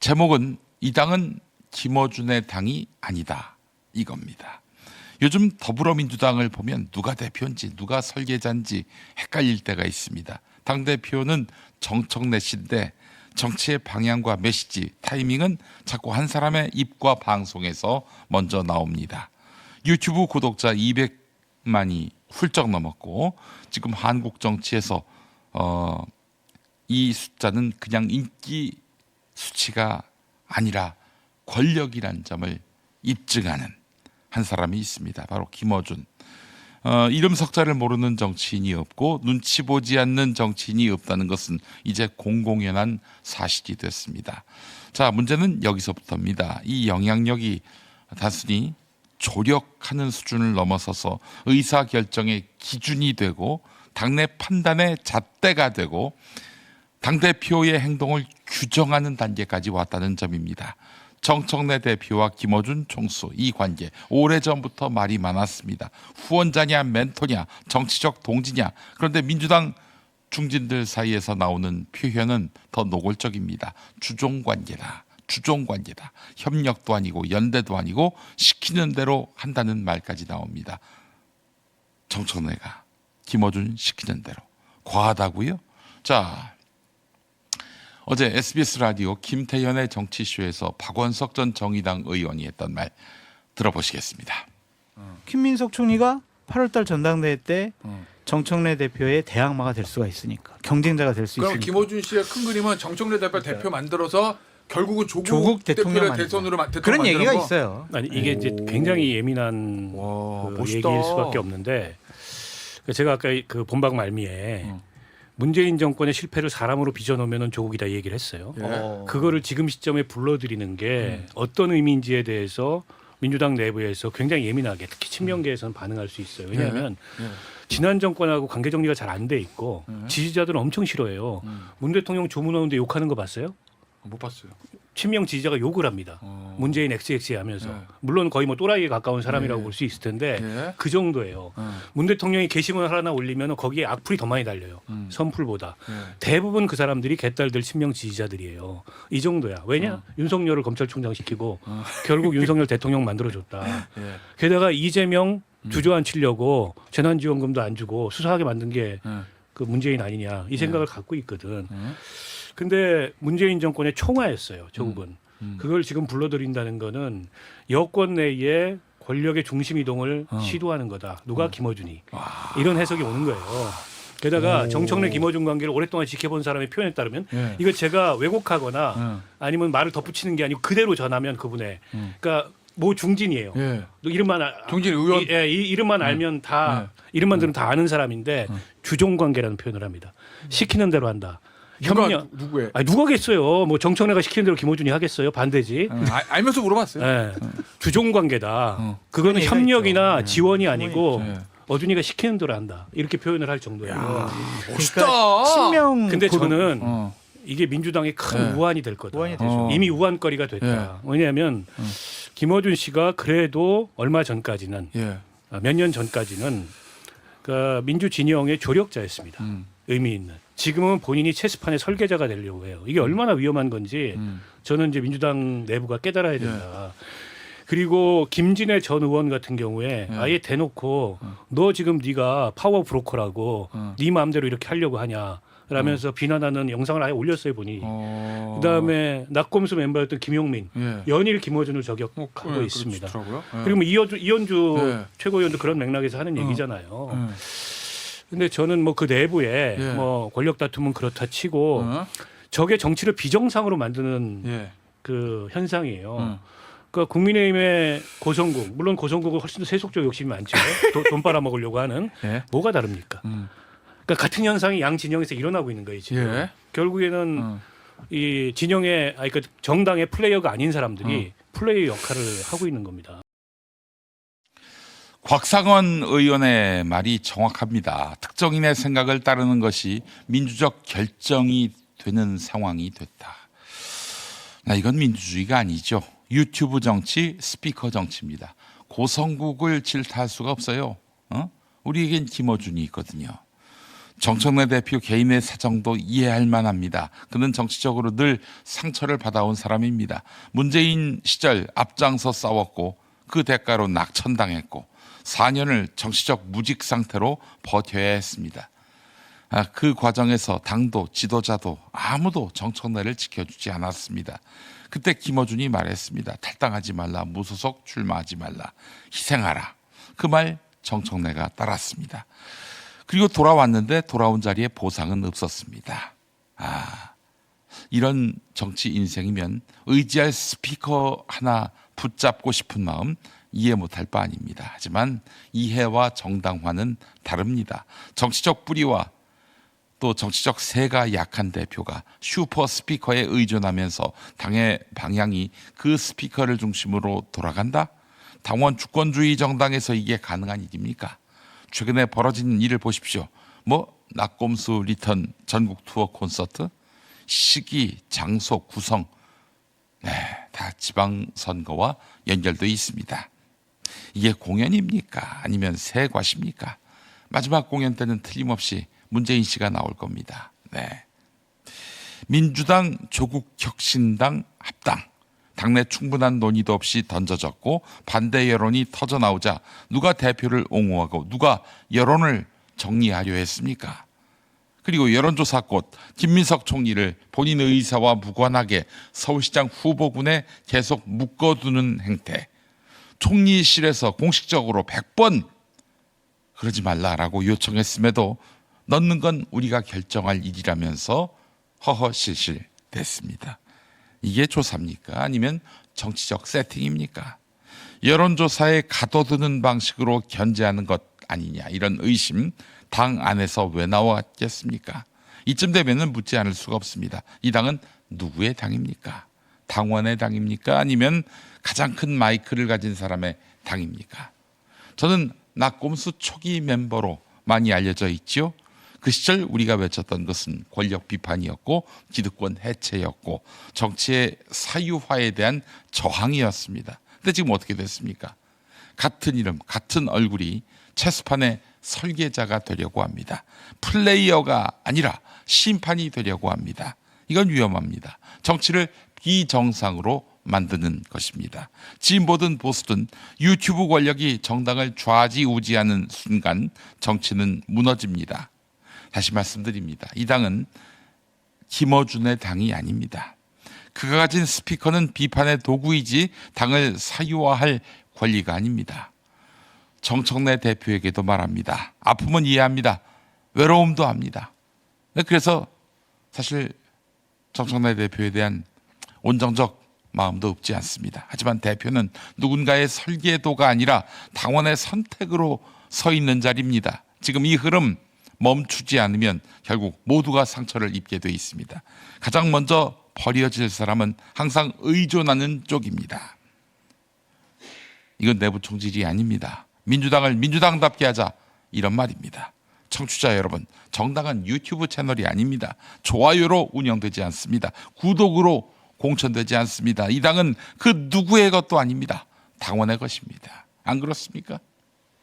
제목은 이 당은 김어준의 당이 아니다 이겁니다. 요즘 더불어민주당을 보면 누가 대표인지 누가 설계자인지 헷갈릴 때가 있습니다. 당대표는 정청래 씨인데 정치의 방향과 메시지, 타이밍은 자꾸 한 사람의 입과 방송에서 먼저 나옵니다. 유튜브 구독자 200만이 훌쩍 넘었고 지금 한국 정치에서 이 숫자는 그냥 인기 수치가 아니라 권력이란 점을 입증하는 한 사람이 있습니다. 바로 김어준. 이름 석자를 모르는 정치인이 없고 눈치 보지 않는 정치인이 없다는 것은 이제 공공연한 사실이 됐습니다. 자, 문제는 여기서부터입니다. 이 영향력이 단순히 조력하는 수준을 넘어서서 의사결정의 기준이 되고 당내 판단의 잣대가 되고 당대표의 행동을 규정하는 단계까지 왔다는 점입니다. 정청래 대표와 김어준 총수 이 관계 오래전부터 말이 많았습니다. 후원자냐 멘토냐 정치적 동지냐. 그런데 민주당 중진들 사이에서 나오는 표현은 더 노골적입니다. 주종관계다. 주종관계다. 협력도 아니고 연대도 아니고 시키는 대로 한다는 말까지 나옵니다. 정청래가 김어준 시키는 대로. 과하다고요? 자, 어제 SBS 라디오 김태현의 정치쇼에서 박원석 전 정의당 의원이 했던 말 들어보시겠습니다. 김민석 총리가 8월달 전당대회 때 정청래 대표의 대항마가 될 수가 있으니까 경쟁자가 될 수 그럼 있으니까. 김어준 씨의 큰 그림은 정청래 대표 만들어서 결국은 조국 대통령 대표를 대선으로 그런 얘기가 거? 있어요. 아니 이게 이제 굉장히 예민한 멋있다. 얘기일 수밖에 없는데 제가 아까 그 본방 말미에 문재인 정권의 실패를 사람으로 빚어놓으면 조국이다 얘기를 했어요. 예. 그거를 지금 시점에 불러들이는 게 어떤 의미인지에 대해서 민주당 내부에서 굉장히 예민하게 특히 친명계에서는 반응할 수 있어요. 왜냐하면 지난 정권하고 관계 정리가 잘 안 돼 있고 지지자들은 엄청 싫어해요. 문 대통령 조문 오는데 욕하는 거 봤어요? 못 봤어요. 친명 지지자가 욕을 합니다. 문재인 XX 하면서. 네. 물론 거의 뭐 또라이에 가까운 사람이라고 네. 볼 수 있을 텐데 네. 그 정도예요. 문 대통령이 게시문 하나 올리면 거기에 악플이 더 많이 달려요. 선플보다. 대부분 그 사람들이 개딸들 친명 지지자들이에요. 이 정도야. 왜냐? 윤석열을 검찰총장 시키고 결국 윤석열 대통령 만들어줬다. 게다가 이재명 주저앉 치려고 재난지원금도 안 주고 수사하게 만든 게 그 문재인 아니냐 이 생각을 갖고 있거든. 근데 문재인 정권의 총화였어요. 조국은. 그걸 지금 불러들인다는 거는 여권 내에 권력의 중심 이동을 시도하는 거다. 누가 김어준이. 이런 해석이 오는 거예요. 게다가 정청래 김어준 관계를 오랫동안 지켜본 사람의 표현에 따르면 이거 제가 왜곡하거나 아니면 말을 덧붙이는 게 아니고 그대로 전하면 그분의 그러니까 뭐 중진이에요. 이름만 중진 의원? 이 이름만 알면 다 이름만 들으면 다 아는 사람인데 주종 관계라는 표현을 합니다. 시키는 대로 한다. 협력 누구예요? 아니 누가겠어요. 뭐 정청래가 시키는 대로 김어준이 하겠어요. 반대지. 알면서 물어봤어요. 네. 주종 관계다. 그거는 그런 얘기가 협력이나 있죠. 지원이 아니고 네. 어준이가 시키는 대로 한다. 이렇게 표현을 할 정도예요. 멋있다. 친명. 근데 그룹. 저는 이게 민주당의 큰 우환이 될 거다. 우환이 되죠. 이미 우환거리가 됐다. 왜냐하면 김어준 씨가 그래도 얼마 전까지는 몇 년 전까지는 그 민주 진영의 조력자였습니다. 의미 있는. 지금은 본인이 체스판의 설계자가 되려고 해요. 이게 얼마나 위험한 건지 저는 이제 민주당 내부가 깨달아야 된다. 그리고 김진애 전 의원 같은 경우에 아예 대놓고 너 지금 네가 파워 브로커라고 네 마음대로 이렇게 하려고 하냐. 라면서 비난하는 영상을 아예 올렸어요 보니. 그다음에 낙검수 멤버였던 김용민, 연일 김어준을 저격하고 있습니다. 그리고 뭐 이현주 최고위원도 그런 맥락에서 하는 얘기잖아요. 근데 저는 뭐 그 내부에 뭐 권력 다툼은 그렇다 치고 저게 정치를 비정상으로 만드는 그 현상이에요. 그러니까 국민의힘의 고성국, 물론 고성국은 훨씬 더 세속적 욕심이 많죠. 돈 빨아먹으려고 하는. 뭐가 다릅니까? 그러니까 같은 현상이 양 진영에서 일어나고 있는 거예요 지금. 결국에는 이 진영의 그 정당의 플레이어가 아닌 사람들이 플레이어 역할을 하고 있는 겁니다. 곽상원 의원의 말이 정확합니다. 특정인의 생각을 따르는 것이 민주적 결정이 되는 상황이 됐다. 이건 민주주의가 아니죠. 유튜브 정치, 스피커 정치입니다. 고성국을 질타할 수가 없어요. 우리에겐 김어준이 있거든요. 정청래 대표 개인의 사정도 이해할 만합니다. 그는 정치적으로 늘 상처를 받아온 사람입니다. 문재인 시절 앞장서 싸웠고 그 대가로 낙천당했고 4년을 정치적 무직 상태로 버텨야 했습니다. 그 과정에서 당도 지도자도 아무도 정청래를 지켜주지 않았습니다. 그때 김어준이 말했습니다. 탈당하지 말라, 무소속 출마하지 말라, 희생하라. 그 말 정청래가 따랐습니다. 그리고 돌아왔는데 돌아온 자리에 보상은 없었습니다. 이런 정치 인생이면 의지할 스피커 하나 붙잡고 싶은 마음 이해 못할 바 아닙니다. 하지만 이해와 정당화는 다릅니다. 정치적 뿌리와 또 정치적 세가 약한 대표가 슈퍼 스피커에 의존하면서 당의 방향이 그 스피커를 중심으로 돌아간다? 당원 주권주의 정당에서 이게 가능한 일입니까? 최근에 벌어진 일을 보십시오. 낙곰수 리턴 전국 투어 콘서트, 시기, 장소, 구성, 다 지방선거와 연결되어 있습니다. 이게 공연입니까? 아니면 세과십니까? 마지막 공연 때는 틀림없이 문재인 씨가 나올 겁니다. 민주당, 조국혁신당 합당. 당내 충분한 논의도 없이 던져졌고 반대 여론이 터져나오자 누가 대표를 옹호하고 누가 여론을 정리하려 했습니까? 그리고 여론조사 꽃 김민석 총리를 본인의 의사와 무관하게 서울시장 후보군에 계속 묶어두는 행태. 총리실에서 공식적으로 100번 그러지 말라라고 요청했음에도 넣는 건 우리가 결정할 일이라면서 허허실실 됐습니다. 이게 조사입니까? 아니면 정치적 세팅입니까? 여론조사에 가둬두는 방식으로 견제하는 것 아니냐 이런 의심 당 안에서 왜 나왔겠습니까? 이쯤 되면은 묻지 않을 수가 없습니다. 이 당은 누구의 당입니까? 당원의 당입니까? 아니면 가장 큰 마이크를 가진 사람의 당입니까? 저는 낙곰수 초기 멤버로 많이 알려져 있지요. 그 시절 우리가 외쳤던 것은 권력 비판이었고 기득권 해체였고 정치의 사유화에 대한 저항이었습니다. 근데 지금 어떻게 됐습니까? 같은 이름, 같은 얼굴이 체스판의 설계자가 되려고 합니다. 플레이어가 아니라 심판이 되려고 합니다. 이건 위험합니다. 정치를 비정상으로 만드는 것입니다. 진보든 보수든 유튜브 권력이 정당을 좌지우지하는 순간 정치는 무너집니다. 다시 말씀드립니다. 이 당은 김어준의 당이 아닙니다. 그가 가진 스피커는 비판의 도구이지 당을 사유화할 권리가 아닙니다. 정청래 대표에게도 말합니다. 아픔은 이해합니다. 외로움도 합니다. 그래서 사실 정청래 대표에 대한 온정적 마음도 없지 않습니다. 하지만 대표는 누군가의 설계도가 아니라 당원의 선택으로 서 있는 자리입니다. 지금 이 흐름 멈추지 않으면 결국 모두가 상처를 입게 돼 있습니다. 가장 먼저 버려질 사람은 항상 의존하는 쪽입니다. 이건 내부 총질이 아닙니다. 민주당을 민주당답게 하자 이런 말입니다. 청취자 여러분, 정당은 유튜브 채널이 아닙니다. 좋아요로 운영되지 않습니다. 구독으로 공천되지 않습니다. 이 당은 그 누구의 것도 아닙니다. 당원의 것입니다. 안 그렇습니까?